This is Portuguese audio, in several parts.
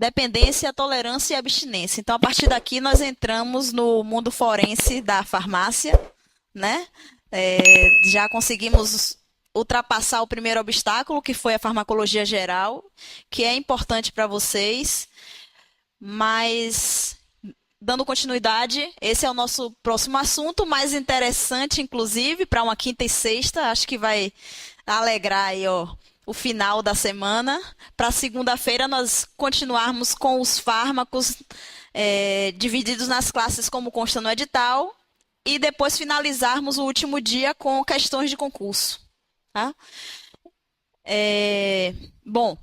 dependência, tolerância e abstinência. Então, a partir daqui, nós entramos no mundo forense da farmácia, né? Já conseguimos ultrapassar o primeiro obstáculo, que foi a farmacologia geral, que é importante para vocês, mas dando continuidade, esse é o nosso próximo assunto, mais interessante, inclusive, para uma quinta e sexta, acho que vai alegrar aí, ó, o final da semana. Para segunda-feira, nós continuarmos com os fármacos divididos nas classes como consta no edital, e depois finalizarmos o último dia com questões de concurso. Tá? Bom,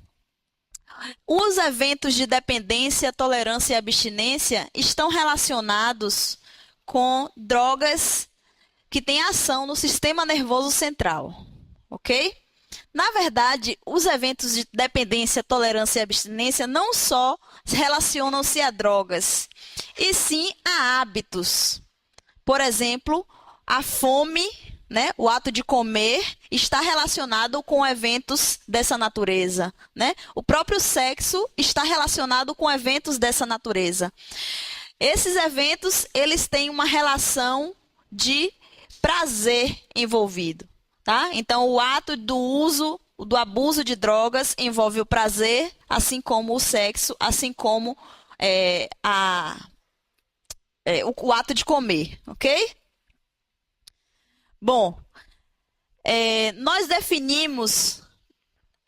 os eventos de dependência, tolerância e abstinência estão relacionados com drogas que têm ação no sistema nervoso central, ok? Na verdade, os eventos de dependência, tolerância e abstinência não só relacionam-se a drogas, e sim a hábitos. Por exemplo, a fome, né, o ato de comer, está relacionado com eventos dessa natureza, né? O próprio sexo está relacionado com eventos dessa natureza. Esses eventos, eles têm uma relação de prazer envolvido, tá? Então, o ato do uso, do abuso de drogas envolve o prazer, assim como o sexo, assim como o ato de comer, ok? Bom, nós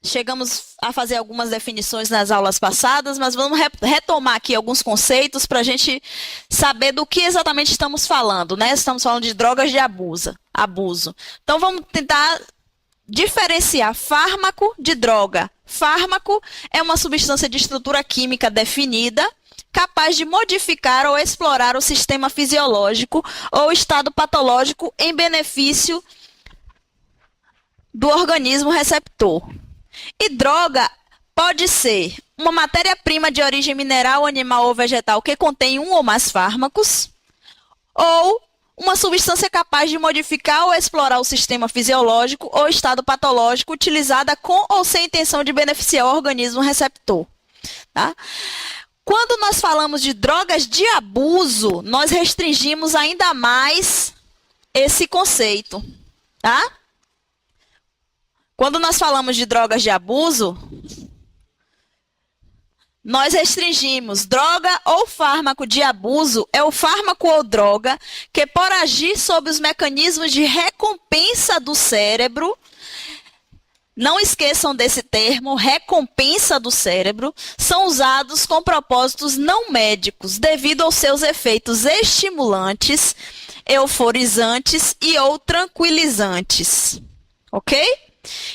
chegamos a fazer algumas definições nas aulas passadas, mas vamos retomar aqui alguns conceitos para a gente saber do que exatamente estamos falando, né? Estamos falando de drogas de abuso. Então, vamos tentar diferenciar fármaco de droga. Fármaco é uma substância de estrutura química definida, capaz de modificar ou explorar o sistema fisiológico ou estado patológico em benefício do organismo receptor. E droga pode ser uma matéria-prima de origem mineral, animal ou vegetal que contém um ou mais fármacos, ou uma substância capaz de modificar ou explorar o sistema fisiológico ou estado patológico utilizada com ou sem intenção de beneficiar o organismo receptor. Tá? Quando nós falamos de drogas de abuso, nós restringimos ainda mais esse conceito, tá? Quando nós falamos de drogas de abuso, nós restringimos droga ou fármaco de abuso, é o fármaco ou droga que, por agir sobre os mecanismos de recompensa do cérebro, não esqueçam desse termo, recompensa do cérebro, são usados com propósitos não médicos, devido aos seus efeitos estimulantes, euforizantes e ou tranquilizantes. Ok?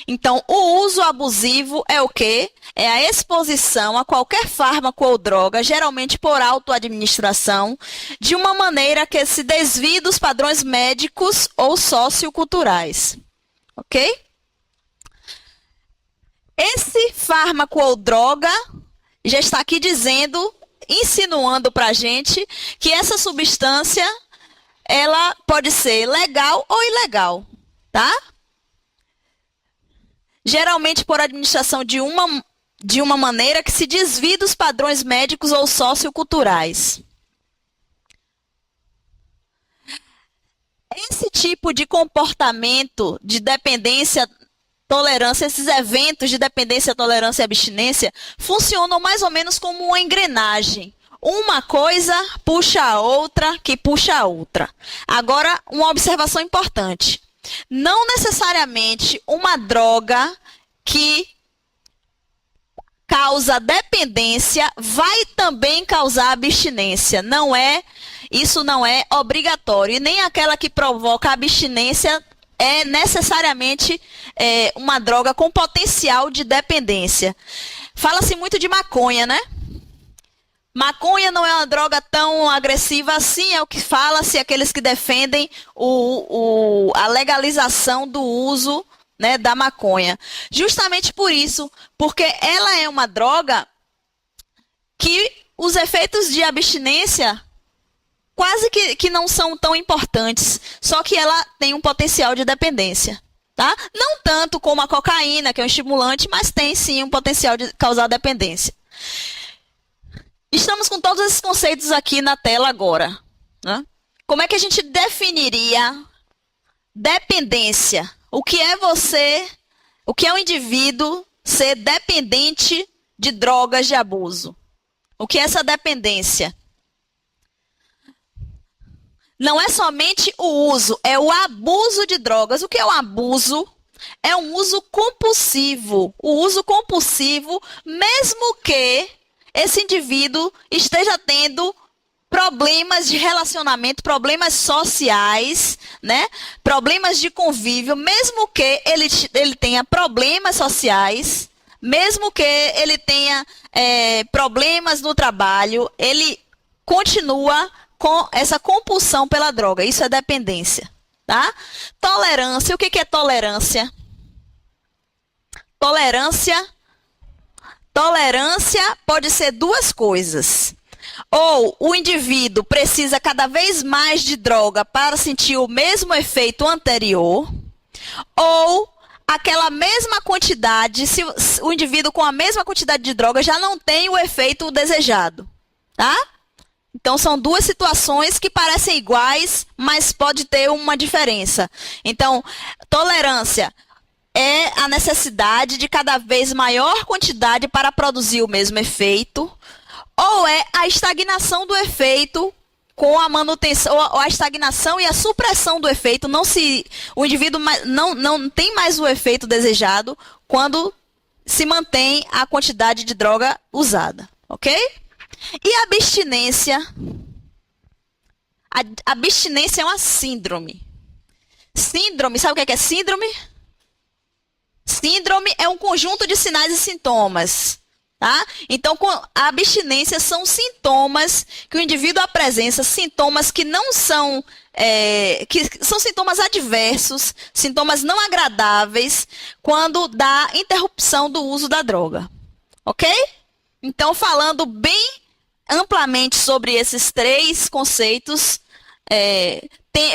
Então, o uso abusivo é o quê? É a exposição a qualquer fármaco ou droga, geralmente por autoadministração, de uma maneira que se desvie dos padrões médicos ou socioculturais. Ok? Esse fármaco ou droga já está aqui dizendo, insinuando para a gente, que essa substância, ela pode ser legal ou ilegal, tá? Geralmente por administração de uma maneira que se desvie dos padrões médicos ou socioculturais. Esse tipo de comportamento de dependência, tolerância, esses eventos de dependência, tolerância e abstinência funcionam mais ou menos como uma engrenagem. Uma coisa puxa a outra, que puxa a outra. Agora, uma observação importante. Não necessariamente uma droga que causa dependência vai também causar abstinência. Isso não é obrigatório. E nem aquela que provoca abstinência é necessariamente uma droga com potencial de dependência. Fala-se muito de maconha, né? Maconha não é uma droga tão agressiva assim, é o que fala-se aqueles que defendem a legalização do uso, né, da maconha. Justamente por isso, porque ela é uma droga que os efeitos de abstinência quase que não são tão importantes, só que ela tem um potencial de dependência. Tá? Não tanto como a cocaína, que é um estimulante, mas tem sim um potencial de causar dependência. Estamos com todos esses conceitos aqui na tela agora, né? Como é que a gente definiria dependência? O que é o que é um indivíduo ser dependente de drogas de abuso? O que é essa dependência? Não é somente o uso, é o abuso de drogas. O que é o abuso? É um uso compulsivo. O uso compulsivo, mesmo que esse indivíduo esteja tendo problemas de relacionamento, problemas sociais, né? Problemas de convívio, mesmo que ele tenha problemas sociais, mesmo que ele tenha problemas no trabalho, ele continua com essa compulsão pela droga. Isso é dependência, tá? Tolerância. O que é tolerância? Tolerância pode ser duas coisas. Ou o indivíduo precisa cada vez mais de droga para sentir o mesmo efeito anterior, ou aquela mesma quantidade, se o indivíduo com a mesma quantidade de droga já não tem o efeito desejado, tá? Então são duas situações que parecem iguais, mas pode ter uma diferença. Então, tolerância é a necessidade de cada vez maior quantidade para produzir o mesmo efeito, ou é a estagnação do efeito com a manutenção, ou a estagnação e a supressão do efeito. O indivíduo não tem mais o efeito desejado quando se mantém a quantidade de droga usada, ok? E a abstinência? A abstinência é uma síndrome. Síndrome, sabe o que é síndrome? Síndrome é um conjunto de sinais e sintomas. Tá? Então, a abstinência são sintomas que o indivíduo apresenta, sintomas que não são, que são sintomas adversos, sintomas não agradáveis, quando dá interrupção do uso da droga. Ok? Então, falando bem amplamente sobre esses três conceitos,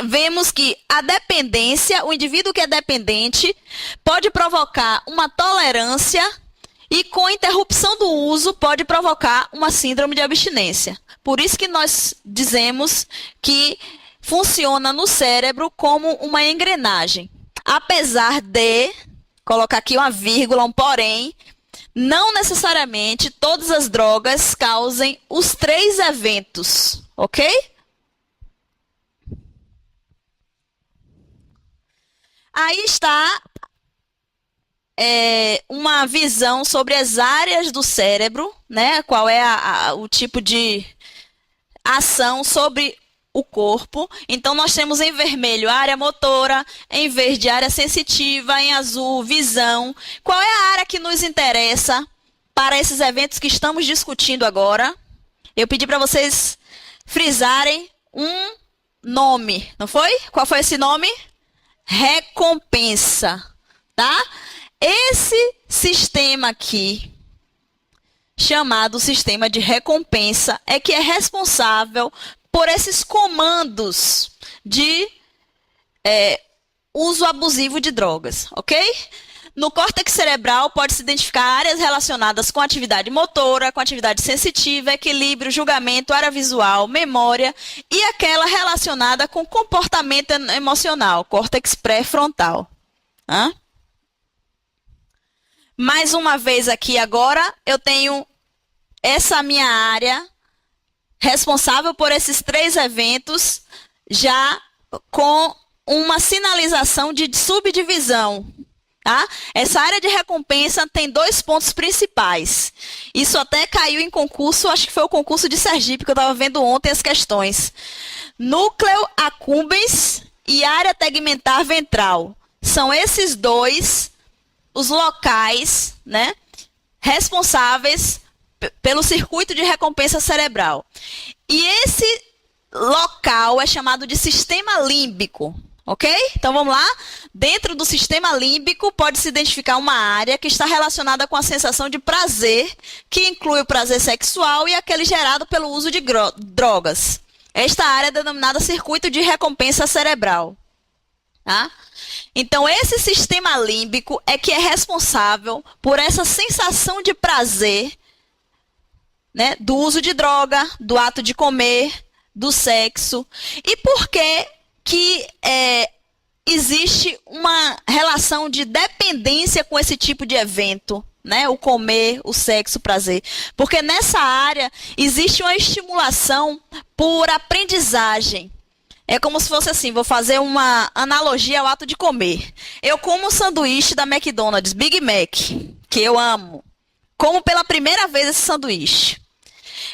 vemos que a dependência, o indivíduo que é dependente, pode provocar uma tolerância e com interrupção do uso pode provocar uma síndrome de abstinência. Por isso que nós dizemos que funciona no cérebro como uma engrenagem. Apesar de, colocar aqui uma vírgula, um porém, não necessariamente todas as drogas causem os três eventos, ok? Aí está uma visão sobre as áreas do cérebro, né? Qual é o tipo de ação sobre o corpo. Então, nós temos em vermelho a área motora, em verde a área sensitiva, em azul visão. Qual é a área que nos interessa para esses eventos que estamos discutindo agora? Eu pedi para vocês frisarem um nome, não foi? Qual foi esse nome? Recompensa, tá? Esse sistema aqui, chamado sistema de recompensa, é que é responsável por esses comandos de uso abusivo de drogas, ok? No córtex cerebral pode-se identificar áreas relacionadas com atividade motora, com atividade sensitiva, equilíbrio, julgamento, área visual, memória e aquela relacionada com comportamento emocional, córtex pré-frontal. Mais uma vez aqui agora, eu tenho essa minha área responsável por esses três eventos, já com uma sinalização de subdivisão. Tá? Essa área de recompensa tem dois pontos principais. Isso até caiu em concurso, acho que foi o concurso de Sergipe, que eu estava vendo ontem as questões. Núcleo accumbens e área tegmentar ventral. São esses dois os locais, né, responsáveis pelo circuito de recompensa cerebral. E esse local é chamado de sistema límbico, ok? Então vamos lá. Dentro do sistema límbico pode-se identificar uma área que está relacionada com a sensação de prazer, que inclui o prazer sexual e aquele gerado pelo uso de drogas. Esta área é denominada circuito de recompensa cerebral. Tá? Então, esse sistema límbico é que é responsável por essa sensação de prazer né, do uso de droga, do ato de comer, do sexo. E por que que existe uma relação de dependência com esse tipo de evento, né? O comer, o sexo, o prazer. Porque nessa área existe uma estimulação por aprendizagem. É como se fosse assim, vou fazer uma analogia ao ato de comer. Eu como um sanduíche da McDonald's, Big Mac, que eu amo. Como pela primeira vez esse sanduíche.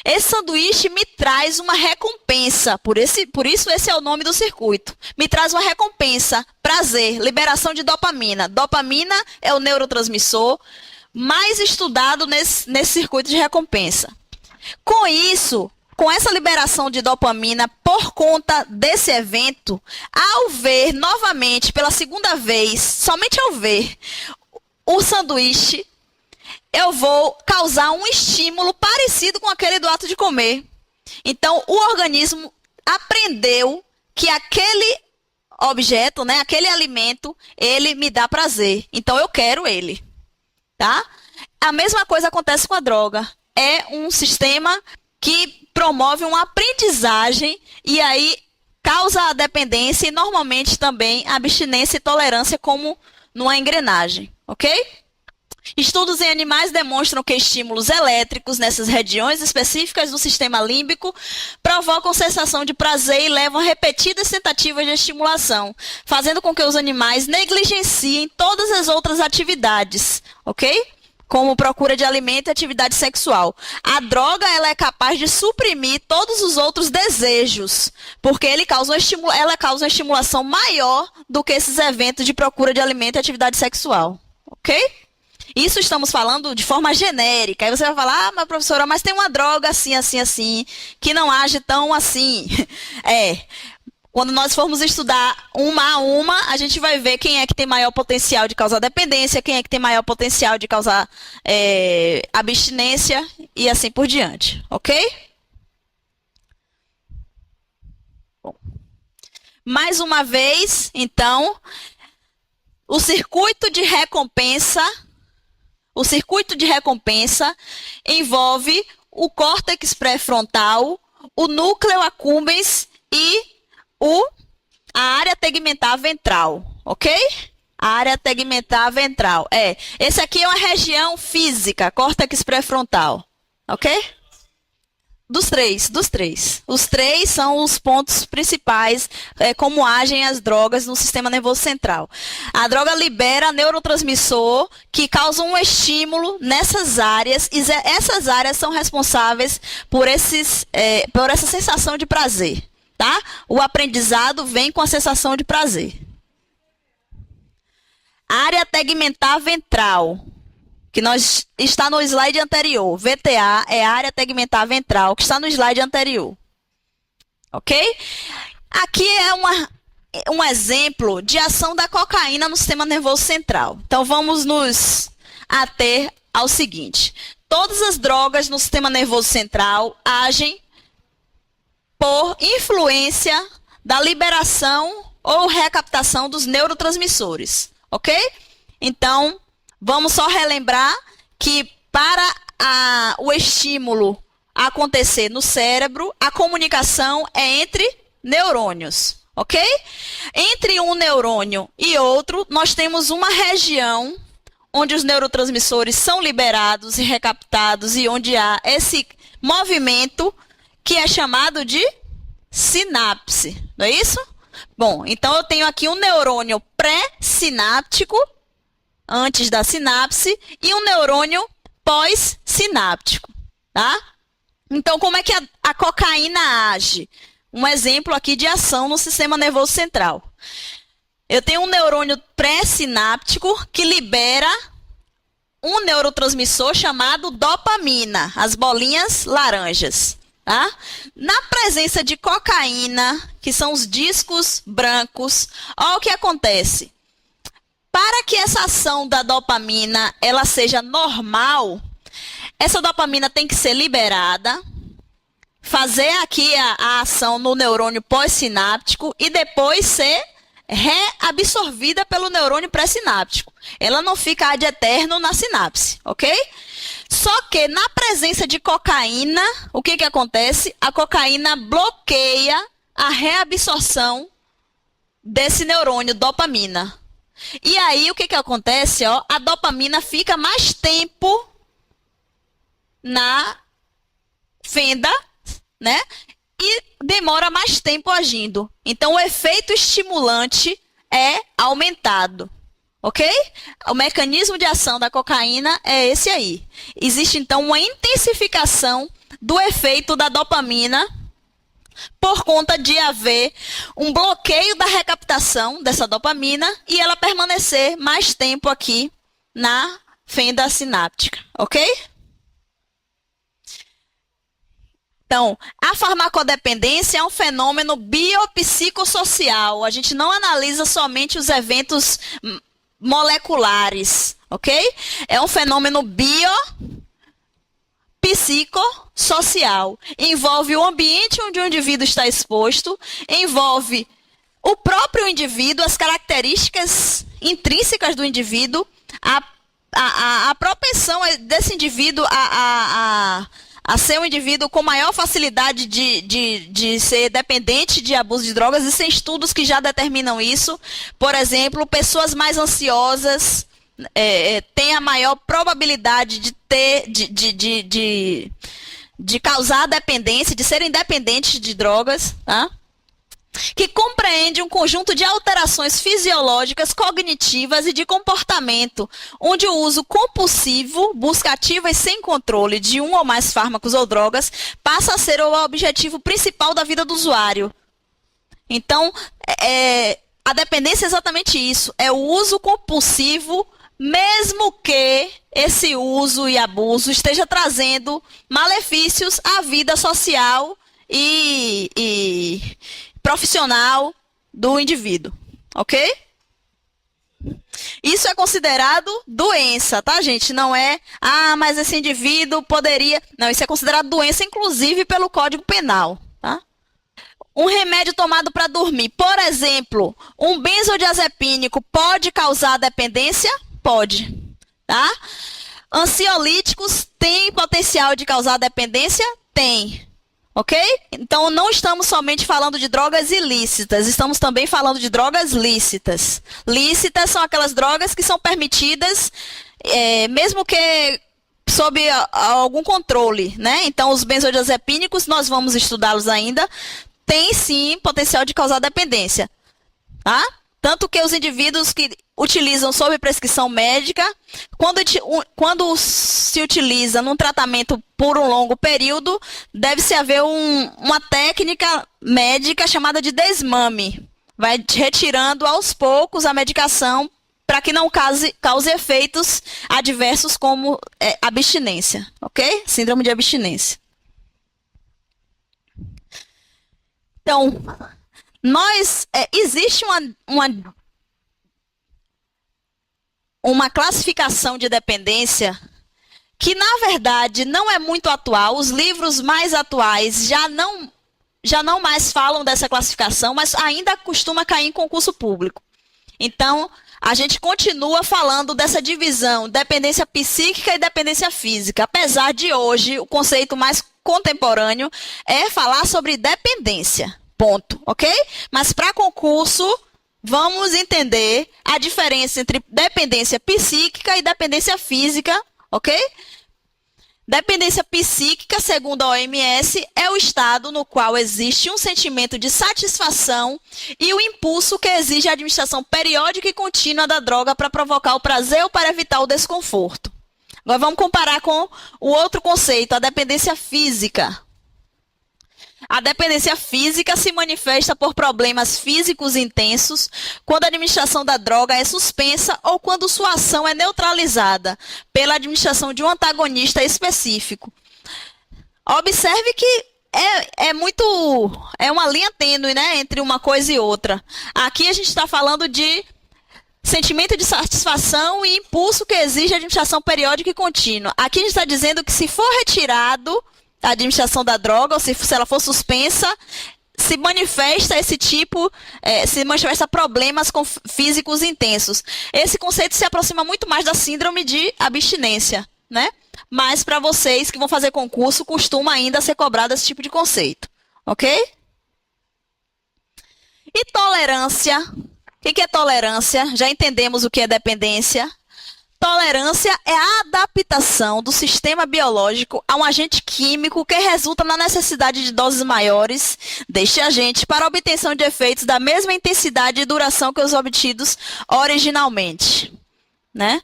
Esse sanduíche me traz uma recompensa, por isso esse é o nome do circuito. Me traz uma recompensa, prazer, liberação de dopamina. Dopamina é o neurotransmissor mais estudado nesse circuito de recompensa. Com isso, com essa liberação de dopamina por conta desse evento, ao ver novamente, pela segunda vez, somente ao ver o sanduíche, eu vou causar um estímulo parecido com aquele do ato de comer. Então, o organismo aprendeu que aquele objeto, né, aquele alimento, ele me dá prazer. Então, eu quero ele. Tá? A mesma coisa acontece com a droga. É um sistema que promove uma aprendizagem e aí causa a dependência e normalmente também a abstinência e tolerância como numa engrenagem. Ok? Estudos em animais demonstram que estímulos elétricos nessas regiões específicas do sistema límbico provocam sensação de prazer e levam a repetidas tentativas de estimulação, fazendo com que os animais negligenciem todas as outras atividades, ok? Como procura de alimento e atividade sexual. A droga ela é capaz de suprimir todos os outros desejos, porque ela causa uma estimulação maior do que esses eventos de procura de alimento e atividade sexual, ok? Isso estamos falando de forma genérica. Aí você vai falar, mas professora, mas tem uma droga assim, assim, assim, que não age tão assim. Quando nós formos estudar uma a uma, a gente vai ver quem é que tem maior potencial de causar dependência, quem é que tem maior potencial de causar abstinência e assim por diante, ok? Bom. Mais uma vez, então, o circuito de recompensa envolve o córtex pré-frontal, o núcleo accumbens e a área tegmentar ventral, ok? A área tegmentar ventral. Esse aqui é uma região física, córtex pré-frontal, ok? Dos três. Os três são os pontos principais, como agem as drogas no sistema nervoso central. A droga libera neurotransmissor que causa um estímulo nessas áreas, e essas áreas são responsáveis por essa sensação de prazer. Tá? O aprendizado vem com a sensação de prazer. Área tegmentar ventral, que está no slide anterior. VTA é a área tegmentar ventral, que está no slide anterior. Ok? Aqui é um exemplo de ação da cocaína no sistema nervoso central. Então, vamos nos ater ao seguinte. Todas as drogas no sistema nervoso central agem por influência da liberação ou recaptação dos neurotransmissores, ok? Então, vamos só relembrar que para o estímulo acontecer no cérebro, a comunicação é entre neurônios, ok? Entre um neurônio e outro, nós temos uma região onde os neurotransmissores são liberados e recaptados e onde há esse movimento que é chamado de sinapse, não é isso? Bom, então eu tenho aqui um neurônio pré-sináptico, antes da sinapse, e um neurônio pós-sináptico, tá? Então, como é que a cocaína age? Um exemplo aqui de ação no sistema nervoso central. Eu tenho um neurônio pré-sináptico que libera um neurotransmissor chamado dopamina, as bolinhas laranjas. Tá? Na presença de cocaína, que são os discos brancos, olha o que acontece. Para que essa ação da dopamina ela seja normal, essa dopamina tem que ser liberada, fazer aqui a ação no neurônio pós-sináptico e depois ser reabsorvida pelo neurônio pré-sináptico. Ela não fica ad eterno na sinapse, ok? Só que na presença de cocaína, o que acontece? A cocaína bloqueia a reabsorção desse neurônio, dopamina. E aí, o que acontece? Ó, a dopamina fica mais tempo na fenda, né? E demora mais tempo agindo. Então, o efeito estimulante é aumentado. Ok? O mecanismo de ação da cocaína é esse aí. Existe, então, uma intensificação do efeito da dopamina por conta de haver um bloqueio da recaptação dessa dopamina e ela permanecer mais tempo aqui na fenda sináptica. Ok? Então, a farmacodependência é um fenômeno biopsicossocial. A gente não analisa somente os eventos moleculares, ok? É um fenômeno biopsicossocial. Envolve o ambiente onde o indivíduo está exposto, envolve o próprio indivíduo, as características intrínsecas do indivíduo, a propensão desse indivíduo a ser um indivíduo com maior facilidade de ser dependente de abuso de drogas. Existem estudos que já determinam isso. Por exemplo, pessoas mais ansiosas têm a maior probabilidade de causar dependência, de serem dependentes de drogas, tá? Que compreende um conjunto de alterações fisiológicas, cognitivas e de comportamento, onde o uso compulsivo, busca ativa e sem controle de um ou mais fármacos ou drogas passa a ser o objetivo principal da vida do usuário. Então, a dependência é exatamente isso, é o uso compulsivo, mesmo que esse uso e abuso esteja trazendo malefícios à vida social e profissional do indivíduo, ok? Isso é considerado doença, tá, gente? Não é, mas esse indivíduo poderia... Não, isso é considerado doença, inclusive, pelo Código Penal, tá? Um remédio tomado para dormir, por exemplo, um benzodiazepínico pode causar dependência? Pode, tá? Ansiolíticos têm potencial de causar dependência? Tem. Ok? Então, não estamos somente falando de drogas ilícitas, estamos também falando de drogas lícitas. Lícitas são aquelas drogas que são permitidas, mesmo que sob algum controle, né? Então, os benzodiazepínicos, nós vamos estudá-los ainda, têm sim potencial de causar dependência, tá? Tanto que os indivíduos que utilizam sob prescrição médica, quando se utiliza num tratamento por um longo período, deve-se haver uma técnica médica chamada de desmame. Vai retirando aos poucos a medicação para que não cause efeitos adversos como abstinência, ok? Síndrome de abstinência. Então, existe uma classificação de dependência que, na verdade, não é muito atual. Os livros mais atuais já não mais falam dessa classificação, mas ainda costuma cair em concurso público. Então, a gente continua falando dessa divisão, dependência psíquica e dependência física. Apesar de hoje, o conceito mais contemporâneo é falar sobre dependência. Ponto, ok? Mas para concurso, vamos entender a diferença entre dependência psíquica e dependência física, ok? Dependência psíquica, segundo a OMS, é o estado no qual existe um sentimento de satisfação e o impulso que exige a administração periódica e contínua da droga para provocar o prazer ou para evitar o desconforto. Agora vamos comparar com o outro conceito, a dependência física. A dependência física se manifesta por problemas físicos intensos quando a administração da droga é suspensa ou quando sua ação é neutralizada pela administração de um antagonista específico. Observe que é uma linha tênue, né, entre uma coisa e outra. Aqui a gente está falando de sentimento de satisfação e impulso que exige administração periódica e contínua. Aqui a gente está dizendo que se for retirado a administração da droga, ou se ela for suspensa, se manifesta esse tipo, se manifesta problemas físicos intensos. Esse conceito se aproxima muito mais da síndrome de abstinência, né? Mas para vocês que vão fazer concurso, costuma ainda ser cobrado esse tipo de conceito, ok? E tolerância? O que é tolerância? Já entendemos o que é dependência. Tolerância é a adaptação do sistema biológico a um agente químico que resulta na necessidade de doses maiores deste agente para a obtenção de efeitos da mesma intensidade e duração que os obtidos originalmente, né?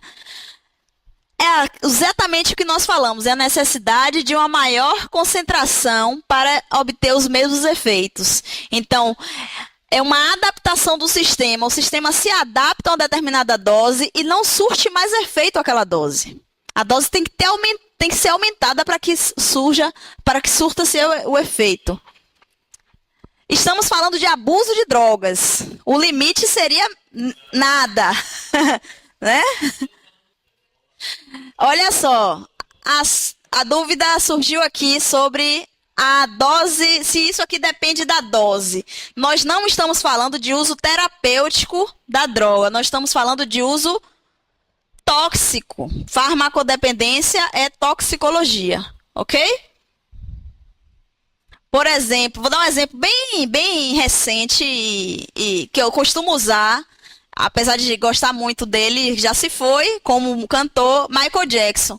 É exatamente o que nós falamos, é a necessidade de uma maior concentração para obter os mesmos efeitos. Então, é uma adaptação do sistema. O sistema se adapta a uma determinada dose e não surte mais efeito aquela dose. A dose tem que ser aumentada para que surta o efeito. Estamos falando de abuso de drogas. O limite seria nada, né? Olha só, a dúvida surgiu aqui sobre a dose, se isso aqui depende da dose. Nós não estamos falando de uso terapêutico da droga, nós estamos falando de uso tóxico. Farmacodependência é toxicologia, ok? Por exemplo, vou dar um exemplo bem recente e que eu costumo usar, apesar de gostar muito dele, já se foi como cantor, Michael Jackson.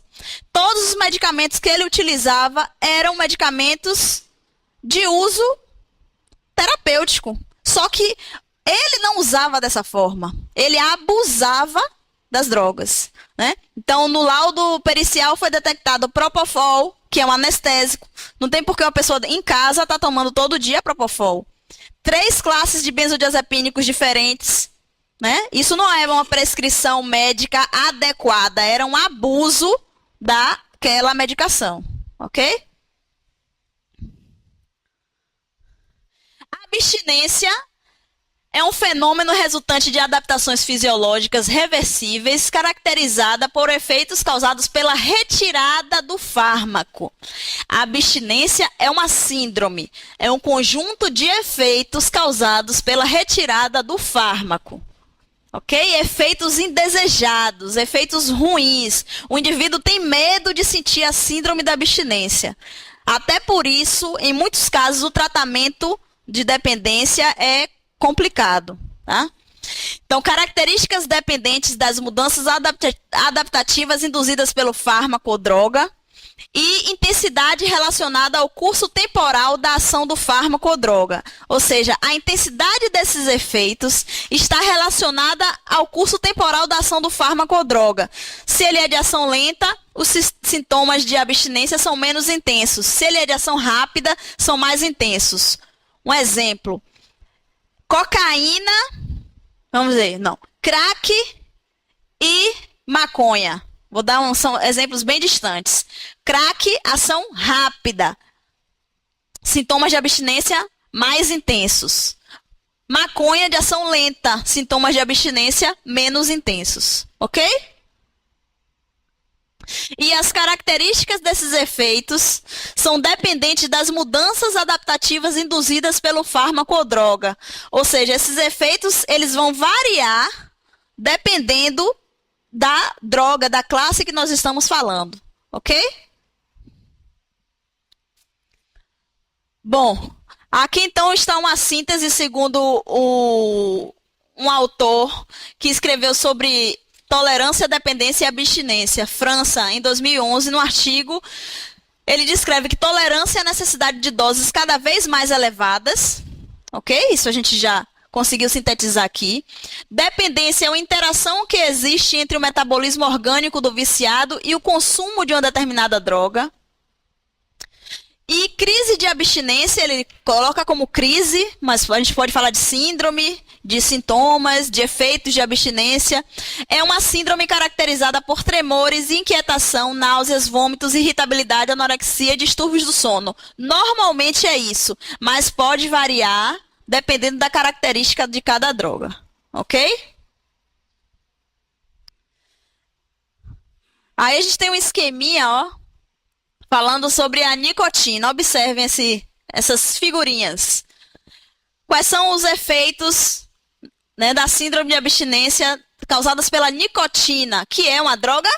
Todos os medicamentos que ele utilizava eram medicamentos de uso terapêutico. Só que ele não usava dessa forma. Ele abusava das drogas, né? Então, no laudo pericial foi detectado Propofol, que é um anestésico. Não tem por que uma pessoa em casa tá tomando todo dia Propofol. 3 classes de benzodiazepínicos diferentes, né? Isso não é uma prescrição médica adequada, era um abuso daquela medicação, ok? A abstinência é um fenômeno resultante de adaptações fisiológicas reversíveis, caracterizada por efeitos causados pela retirada do fármaco. A abstinência é uma síndrome, é um conjunto de efeitos causados pela retirada do fármaco. Ok? Efeitos indesejados, efeitos ruins. O indivíduo tem medo de sentir a síndrome da abstinência. Até por isso, em muitos casos, o tratamento de dependência é complicado. Tá? Então, características dependentes das mudanças adaptativas induzidas pelo fármaco ou droga e intensidade relacionada ao curso temporal da ação do fármaco ou droga. Ou seja, a intensidade desses efeitos está relacionada ao curso temporal da ação do fármaco ou droga. Se ele é de ação lenta, os sintomas de abstinência são menos intensos. Se ele é de ação rápida, são mais intensos. Um exemplo, cocaína, crack e maconha. Vou dar são exemplos bem distantes. Crack, ação rápida. Sintomas de abstinência mais intensos. Maconha de ação lenta. Sintomas de abstinência menos intensos. Ok? E as características desses efeitos são dependentes das mudanças adaptativas induzidas pelo fármaco ou droga. Ou seja, esses efeitos eles vão variar dependendo da droga, da classe que nós estamos falando, ok? Bom, aqui então está uma síntese segundo um autor que escreveu sobre tolerância, dependência e abstinência, França, em 2011, no artigo, ele descreve que tolerância é a necessidade de doses cada vez mais elevadas, ok? Isso a gente já conseguiu sintetizar aqui. Dependência é uma interação que existe entre o metabolismo orgânico do viciado e o consumo de uma determinada droga. E crise de abstinência, ele coloca como crise, mas a gente pode falar de síndrome, de sintomas, de efeitos de abstinência. É uma síndrome caracterizada por tremores, inquietação, náuseas, vômitos, irritabilidade, anorexia e distúrbios do sono. Normalmente é isso, mas pode variar dependendo da característica de cada droga, ok? Aí a gente tem um esqueminha, ó, falando sobre a nicotina. Observem essas figurinhas. Quais são os efeitos, né, da síndrome de abstinência causadas pela nicotina, que é uma droga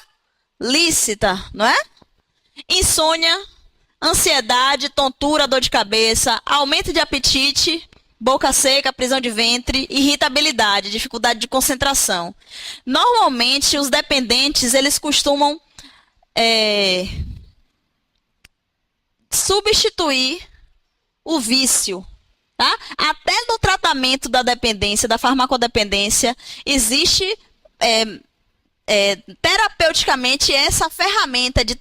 lícita, não é? Insônia, ansiedade, tontura, dor de cabeça, aumento de apetite, boca seca, prisão de ventre, irritabilidade, dificuldade de concentração. Normalmente, os dependentes, eles costumam substituir o vício, tá? Até no tratamento da dependência, da farmacodependência, existe terapeuticamente essa ferramenta de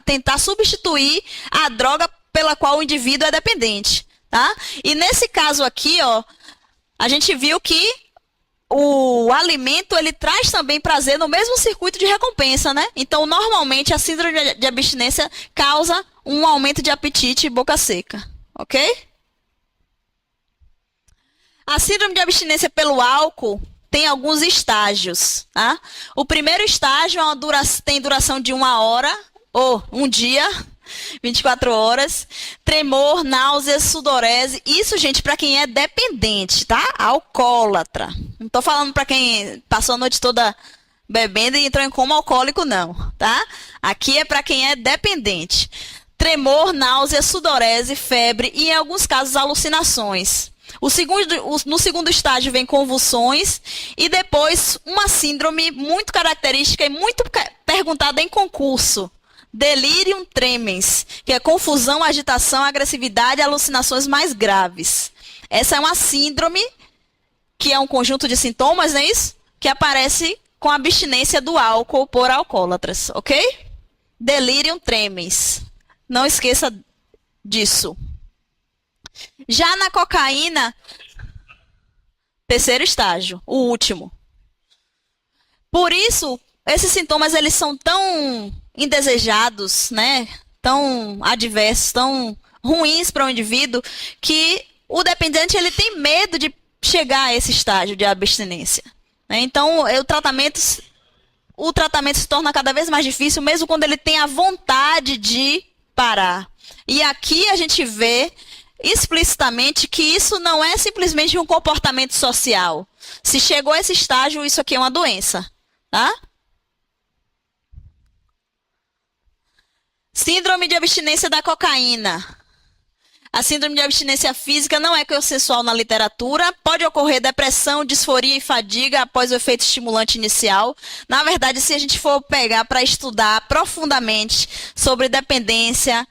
tentar substituir a droga pela qual o indivíduo é dependente, tá? E nesse caso aqui, ó, a gente viu que o alimento, ele traz também prazer no mesmo circuito de recompensa, né? Então, normalmente, a síndrome de abstinência causa um aumento de apetite e boca seca, ok? A síndrome de abstinência pelo álcool tem alguns estágios, tá? O primeiro estágio tem duração de 1 hora, ou um dia, 24 horas. Tremor, náuseas, sudorese. Isso, gente, para quem é dependente, tá? Alcoólatra. Não tô falando para quem passou a noite toda bebendo e entrou em coma alcoólico, não, tá? Aqui é para quem é dependente. Tremor, náusea, sudorese, febre e, em alguns casos, alucinações. No segundo estágio vem convulsões e depois uma síndrome muito característica e muito perguntada em concurso. Delirium tremens, que é confusão, agitação, agressividade e alucinações mais graves. Essa é uma síndrome que é um conjunto de sintomas, não é isso? Que aparece com a abstinência do álcool por alcoólatras, ok? Delirium tremens. Não esqueça disso. Já na cocaína, terceiro estágio, o último. Por isso, esses sintomas eles são tão indesejados, né? Tão adversos, tão ruins para o indivíduo, que o dependente ele tem medo de chegar a esse estágio de abstinência, né? Então, o tratamento se torna cada vez mais difícil, mesmo quando ele tem a vontade de parar. E aqui a gente vê explicitamente que isso não é simplesmente um comportamento social. Se chegou a esse estágio, isso aqui é uma doença, tá? Síndrome de abstinência da cocaína. A síndrome de abstinência física não é consensual na literatura. Pode ocorrer depressão, disforia e fadiga após o efeito estimulante inicial. Na verdade, se a gente for pegar para estudar profundamente sobre dependência,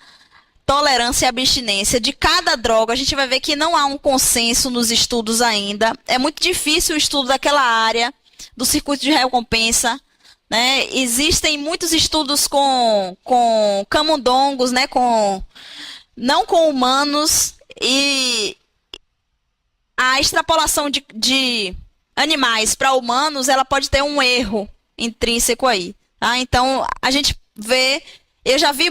tolerância e abstinência de cada droga, a gente vai ver que não há um consenso nos estudos ainda. É muito difícil o estudo daquela área, do circuito de recompensa, né? Existem muitos estudos com camundongos, né? Não com humanos, e a extrapolação de animais para humanos, ela pode ter um erro intrínseco aí, tá? Então, a gente vê, eu já vi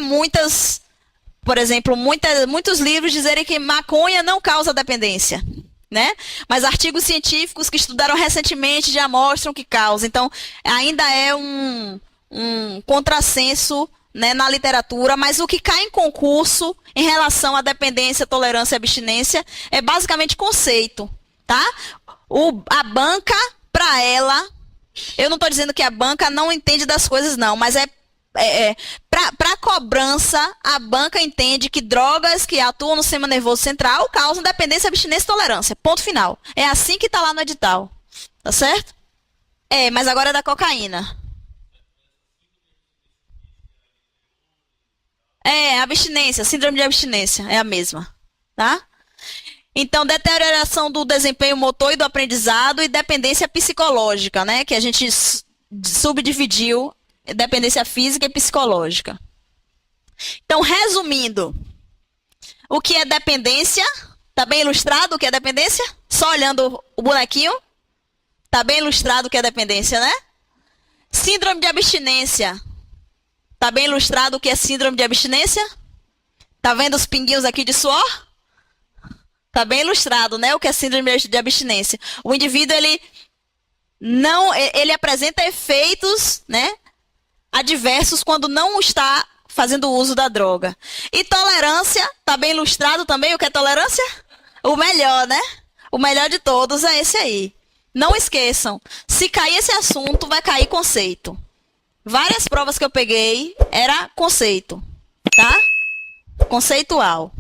por exemplo, muitos livros dizerem que maconha não causa dependência, né? Mas artigos científicos que estudaram recentemente já mostram que causa. Então, ainda é um contrassenso, né, na literatura, mas o que cai em concurso em relação à dependência, tolerância e abstinência é basicamente conceito, tá? A banca, para ela, eu não estou dizendo que a banca não entende das coisas, não, mas para cobrança, a banca entende que drogas que atuam no sistema nervoso central causam dependência, abstinência e tolerância. Ponto final. É assim que está lá no edital. Tá certo? Mas agora é da cocaína. Abstinência, síndrome de abstinência, é a mesma, tá? Então, deterioração do desempenho motor e do aprendizado e dependência psicológica, né? Que a gente subdividiu, dependência física e psicológica. Então, resumindo, o que é dependência? Tá bem ilustrado o que é dependência? Só olhando o bonequinho? Tá bem ilustrado o que é dependência, né? Síndrome de abstinência. Tá bem ilustrado o que é síndrome de abstinência? Tá vendo os pinguinhos aqui de suor? Tá bem ilustrado, né? O que é síndrome de abstinência. O indivíduo, ele apresenta efeitos, né, adversos quando não está fazendo uso da droga. E tolerância, tá bem ilustrado também o que é tolerância? O melhor, né? O melhor de todos é esse aí. Não esqueçam, se cair esse assunto, vai cair conceito. Várias provas que eu peguei era conceito, tá? Conceitual.